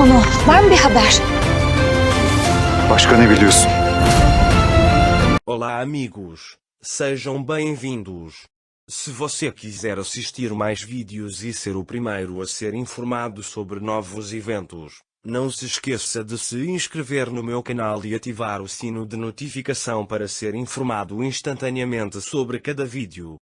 onu. Var mı bir haber? Başka ne biliyorsun? Olá amigos, sejam bem-vindos. Se você quiser assistir mais vídeos e ser o primeiro a ser informado sobre novos eventos, não se esqueça de se inscrever no meu canal e ativar o sino de notificação para ser informado instantaneamente sobre cada vídeo.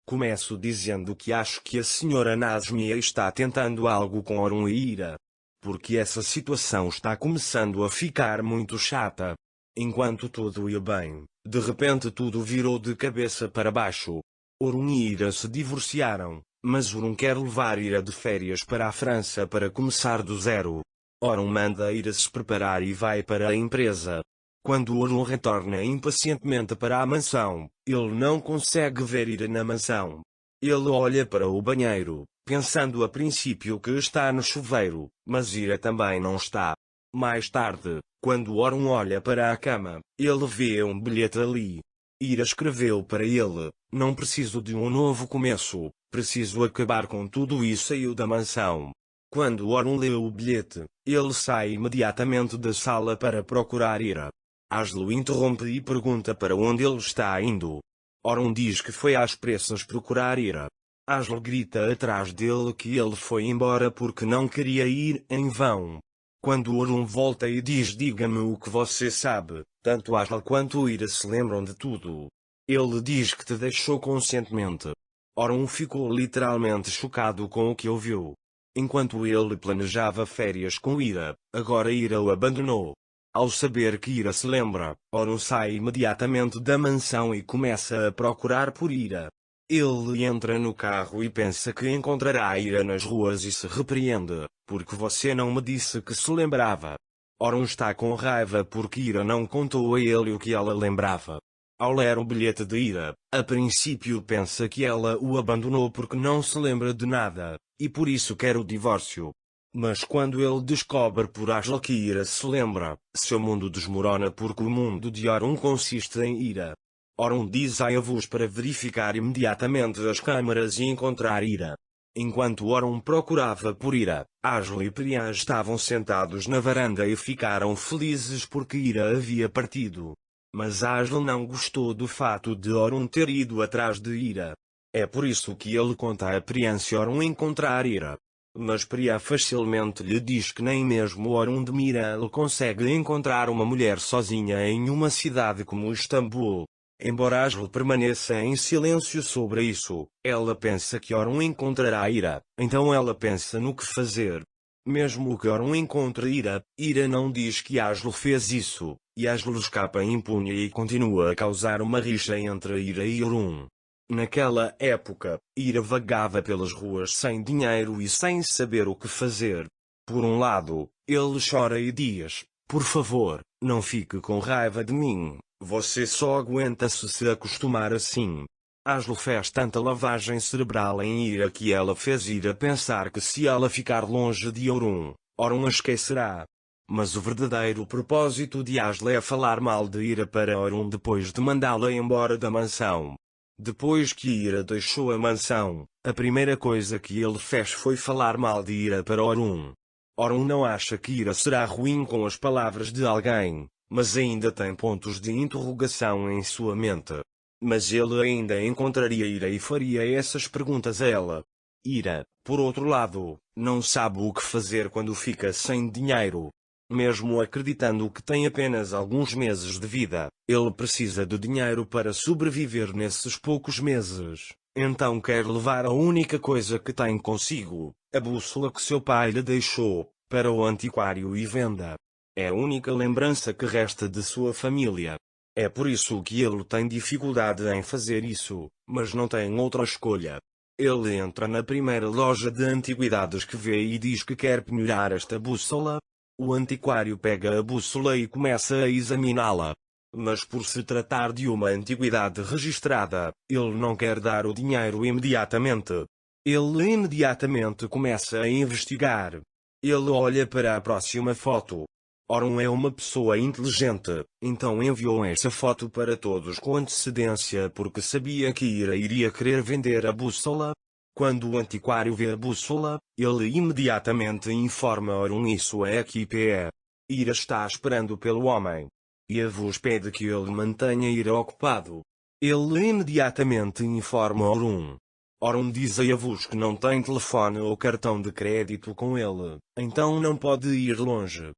Começo dizendo que acho que a senhora Nazmia está tentando algo com Orun e Ira, porque essa situação está começando a ficar muito chata. Enquanto tudo ia bem, de repente tudo virou de cabeça para baixo. Orun e Ira se divorciaram, mas Orun quer levar Ira de férias para a França para começar do zero. Orun manda Ira se preparar e vai para a empresa. Quando Orun retorna impacientemente para a mansão, ele não consegue ver Ira na mansão. Ele olha para o banheiro, pensando a princípio que está no chuveiro, mas Ira também não está. Mais tarde, quando Orun olha para a cama, ele vê um bilhete ali. Ira escreveu para ele: "Não preciso de um novo começo, preciso acabar com tudo e saiu da mansão." Quando Orun lê o bilhete, ele sai imediatamente da sala para procurar Ira. Aslo interrompe e pergunta para onde ele está indo. Orun diz que foi às pressas procurar Ira. Aslo grita atrás dele que ele foi embora porque não queria ir em vão. Quando Orun volta e diz: "Diga-me o que você sabe", tanto Aslo quanto Ira se lembram de tudo. Ele diz que te deixou conscientemente. Orun ficou literalmente chocado com o que ouviu. Enquanto ele planejava férias com Ira, agora Ira o abandonou. Ao saber que Ira se lembra, Orun sai imediatamente da mansão e começa a procurar por Ira. Ele entra no carro e pensa que encontrará Ira nas ruas e se repreende: "Porque você não me disse que se lembrava?" Orun está com raiva porque Ira não contou a ele o que ela lembrava. Ao ler o bilhete de Ira, a princípio pensa que ela o abandonou porque não se lembra de nada, e por isso quer o divórcio. Mas quando ele descobre por Aslo que Ira se lembra, seu mundo desmorona porque o mundo de Orun consiste em Ira. Orun diz a avós para verificar imediatamente as câmaras e encontrar Ira. Enquanto Orun procurava por Ira, Aslo e Priya estavam sentados na varanda e ficaram felizes porque Ira havia partido. Mas Aslo não gostou do fato de Orun ter ido atrás de Ira. É por isso que ele conta a Priya se Orun encontrar Ira. Mas Priya facilmente lhe diz que nem mesmo Orun de Miral consegue encontrar uma mulher sozinha em uma cidade como Istambul. Embora Aslo permaneça em silêncio sobre isso, ela pensa que Orun encontrará Ira, então ela pensa no que fazer. Mesmo que Orun encontre Ira, Ira não diz que Aslo fez isso, e Aslo escapa impune e continua a causar uma rixa entre Ira e Orun. Naquela época, Ira vagava pelas ruas sem dinheiro e sem saber o que fazer. Por um lado, ele chora e diz: "Por favor, não fique com raiva de mim, você só aguenta se acostumar assim." Aslo fez tanta lavagem cerebral em Ira que ela fez Ira pensar que se ela ficar longe de Orun, Orun a esquecerá. Mas o verdadeiro propósito de Aslo é falar mal de Ira para Orun depois de mandá-la embora da mansão. Depois que Ira deixou a mansão, a primeira coisa que ele fez foi falar mal de Ira para Orun. Orun não acha que Ira será ruim com as palavras de alguém, mas ainda tem pontos de interrogação em sua mente. Mas ele ainda encontraria Ira e faria essas perguntas a ela. Ira, por outro lado, não sabe o que fazer quando fica sem dinheiro. Mesmo acreditando que tem apenas alguns meses de vida, ele precisa de dinheiro para sobreviver nesses poucos meses. Então quer levar a única coisa que tem consigo, a bússola que seu pai lhe deixou, para o antiquário e venda. É a única lembrança que resta de sua família. É por isso que ele tem dificuldade em fazer isso, mas não tem outra escolha. Ele entra na primeira loja de antiguidades que vê e diz que quer penhorar esta bússola. O antiquário pega a bússola e começa a examiná-la. Mas por se tratar de uma antiguidade registrada, ele não quer dar o dinheiro imediatamente. Ele imediatamente começa a investigar. Ele olha para a próxima foto. Orun é uma pessoa inteligente, então enviou essa foto para todos com antecedência porque sabia que Ira iria querer vender a bússola. Quando o antiquário vê a bússola, ele imediatamente informa Orun e sua equipe. Ira está esperando pelo homem. E vos pede que ele mantenha Ira ocupado. Ele imediatamente informa Orun. Orun diz a vos que não tem telefone ou cartão de crédito com ele, então não pode ir longe.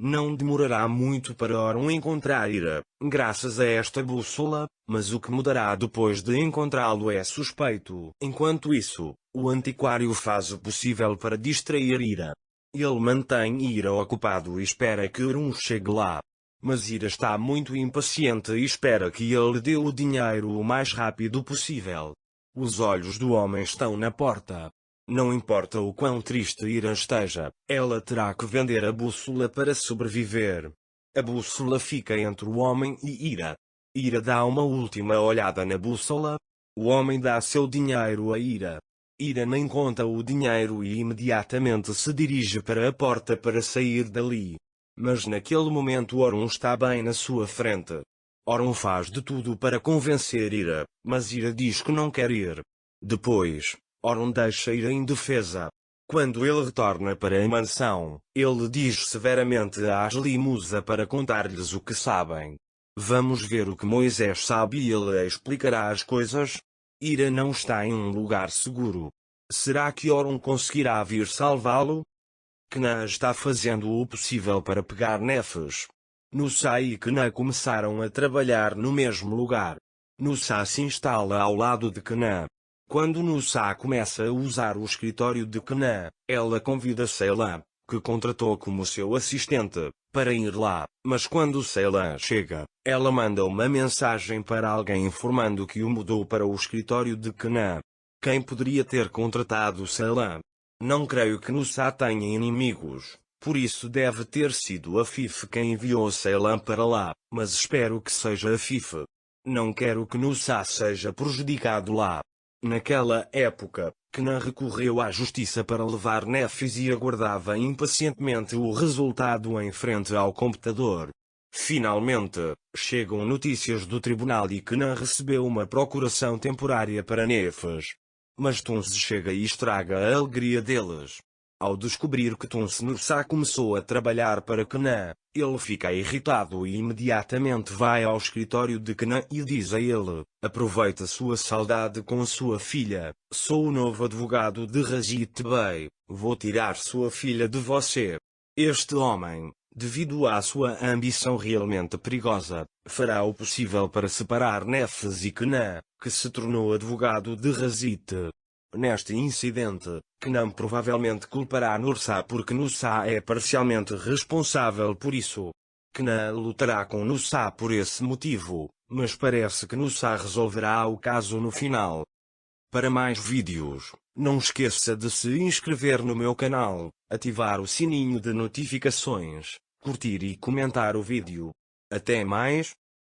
Não demorará muito para Orun encontrar Ira, graças a esta bússola, mas o que mudará depois de encontrá-lo é suspeito. Enquanto isso, o antiquário faz o possível para distrair Ira. Ele mantém Ira ocupado e espera que Orun chegue lá. Mas Ira está muito impaciente e espera que ele dê o dinheiro o mais rápido possível. Os olhos do homem estão na porta. Não importa o quão triste Ira esteja, ela terá que vender a bússola para sobreviver. A bússola fica entre o homem e Ira. Ira dá uma última olhada na bússola. O homem dá seu dinheiro a Ira. Ira nem conta o dinheiro e imediatamente se dirige para a porta para sair dali. Mas naquele momento Orun está bem na sua frente. Orun faz de tudo para convencer Ira, mas Ira diz que não quer ir. Depois, Orun deixa Ira indefesa. Quando ele retorna para a mansão, ele diz severamente a Ashley e Musa para contar-lhes o que sabem. Vamos ver o que Moisés sabe e ele explicará as coisas. Ira não está em um lugar seguro. Será que Orun conseguirá vir salvá-lo? Kna está fazendo o possível para pegar Nefes. Nusa e Kna começaram a trabalhar no mesmo lugar. Nusa se instala ao lado de Kna. Quando Nusa começa a usar o escritório de Kna, ela convida Ceylan, que contratou como seu assistente, para ir lá, mas quando Ceylan chega, ela manda uma mensagem para alguém informando que o mudou para o escritório de Kna. Quem poderia ter contratado Ceylan? Não creio que Nusa tenha inimigos, por isso deve ter sido a Fif quem enviou Ceylan para lá, mas espero que seja a Fif. Não quero que Nusa seja prejudicado lá. Naquela época, Kna recorreu à justiça para levar Nefes e aguardava impacientemente o resultado em frente ao computador. Finalmente, chegam notícias do tribunal e Kna recebeu uma procuração temporária para Nefes. Mas Tunse chega e estraga a alegria deles. Ao descobrir que Tunse Nusa começou a trabalhar para Kna, ele fica irritado e imediatamente vai ao escritório de Kna e diz a ele: aproveita sua saudade com sua filha, sou o novo advogado de Rajit Bey, vou tirar sua filha de você. Este homem, devido à sua ambição realmente perigosa, fará o possível para separar Nefes e Kna, que se tornou advogado de Rajit. Neste incidente, Kna provavelmente culpará Nusa porque Nusa é parcialmente responsável por isso. Kna lutará com Nusa por esse motivo, mas parece que Nusa resolverá o caso no final. Para mais vídeos, não esqueça de se inscrever no meu canal, ativar o sininho de notificações, curtir e comentar o vídeo. Até mais!